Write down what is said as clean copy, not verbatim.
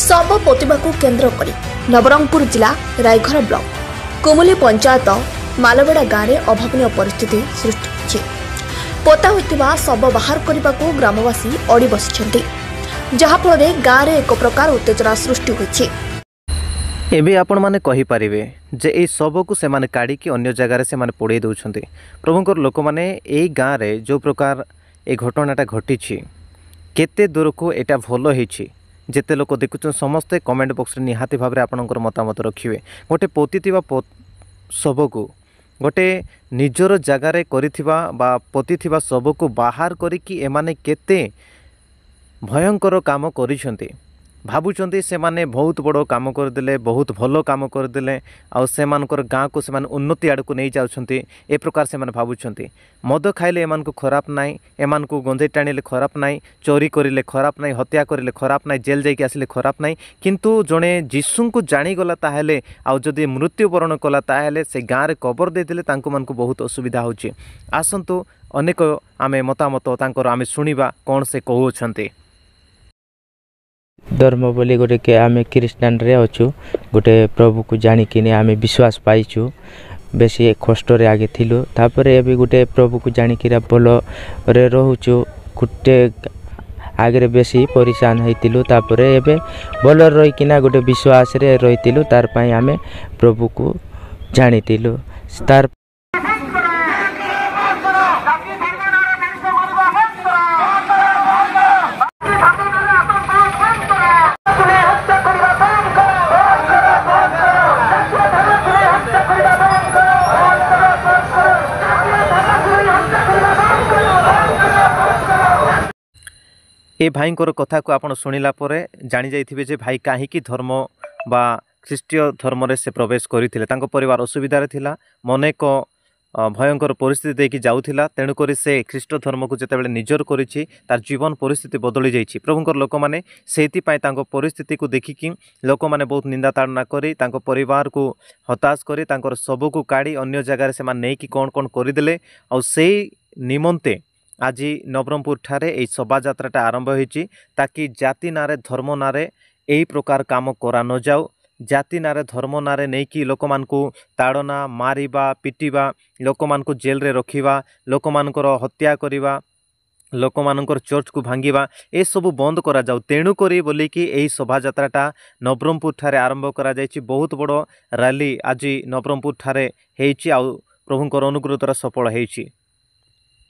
शव पोतिबाकू केन्द्र करी नवरंगपुर जिला रायघर ब्लॉक कुमुली पंचायत मालबेड़ा गाँव में अभावन परिस्थिति सृष्टि होती पोता होता शव बाहर करने को ग्रामवासी अड़ी बसी जहाँफल गाँव में एक प्रकार उत्तेजना सृष्टि होती। एबे आपण माने कहि परिबे जे ए सब को से माने काढ़ी की अन्य जगह से माने पोड़े दउछन्ते प्रभुंकर लोक माने ए गाँव रे जो प्रकार ए घटनाटा घटी केते दूर को एटा भलो हेछि जेते लोक देखुछन समस्ते कमेंट बॉक्स रे निहाती भाव रे आपनकर मतामत रखिवे। गोटे पोतीतिबा सब को गोटे निजर जगार रे करिथिबा बा पोतीथिबा सब को बाहर करिकी एमाने केते भयंकर काम करिसन्ते भावुंट से माने बहुत बड़ काम करदे बहुत भल काम करदे आउ से गाँ को से उन्नति आड़ को नहीं जाउछन्ते ए प्रकार से माने भावुंट मद खाइले एमान को खराब नाई एमान को गंधे टाणिले खराब नाई चोरी करिले खराब नाई हत्या करिले खराब नाई जेल जाइके आसिले खराब नाई किंतु जड़े जीशु को जानीगला ताहेले आउ जदि मृत्युवरण कला ताहेले से गाँव रे कबर देदेले तांको मानकु बहुत असुविधा होची। आसंतु अनेक आमे मतामत तांकर आमे सुनिबा कोन से कहउछन्ते। धर्म बोली गोटे के आमे ख्रीष्टान रे अच्छु गोटे प्रभु को जानिकिने आमे विश्वास पाइछु बेसी कष्ट रे आगे थिलु तापर एबे गोटे प्रभु को जानिकिरा भल रे रहउछु गोटे आगे बेसी परेशान होइतिलु तापर एबे भल रहिकिना गोटे विश्वास रे रहितिलु तार पई आमे प्रभु को जानितिलु तार ए भाई कथा को आपन सुनिला परे जानी जाइथिबे जे भाई काहीकि धर्म बा ख्रीष्टीय धर्म रे से प्रवेश करिथिले तांको परिवार असुविधा रे थिला मने को भयंकर परिस्थिति देखि जाउथिला तेणु करी से ख्रीष्ट धर्म को जेतेबेले निजर करिछि तार जीवन परिस्थिति बदली जाइछि। प्रभुंकर लोक माने सेति पय तांको परिस्थिति को देखिकि लोक माने बहुत निंदा ताड़ना करी तांको परिवार को हताश करी तांकर सब को काढ़ी अन्य जगह रे से मान नै कि कोन कोन करिदेले आ सेई निमंते आज नवरंगपुर ठारे ए शोभा यात्राटा आरंभ होइछि ताकि जाति नारे धर्म नारे एई प्रकार काम करा न जाऊ जाति नारे धर्म नारे नहीं कि लोक मानकु ताड़ना मारिबा पिटिबा लोक मानकु जेल रे रखिबा लोक मानकर हत्या करिबा लोक मानकर चर्च को भांगिबा ए सब बंद करा जाऊ तेणु करी बोली कि एई शोभा यात्राटा नवरंगपुर ठारे आरंभ करा जाइछि। बहुत बड़ रैली आज नवरंगपुर ठारे हेइछि आ प्रभुंकर अनुग्रह द्वारा सफल हेइछि।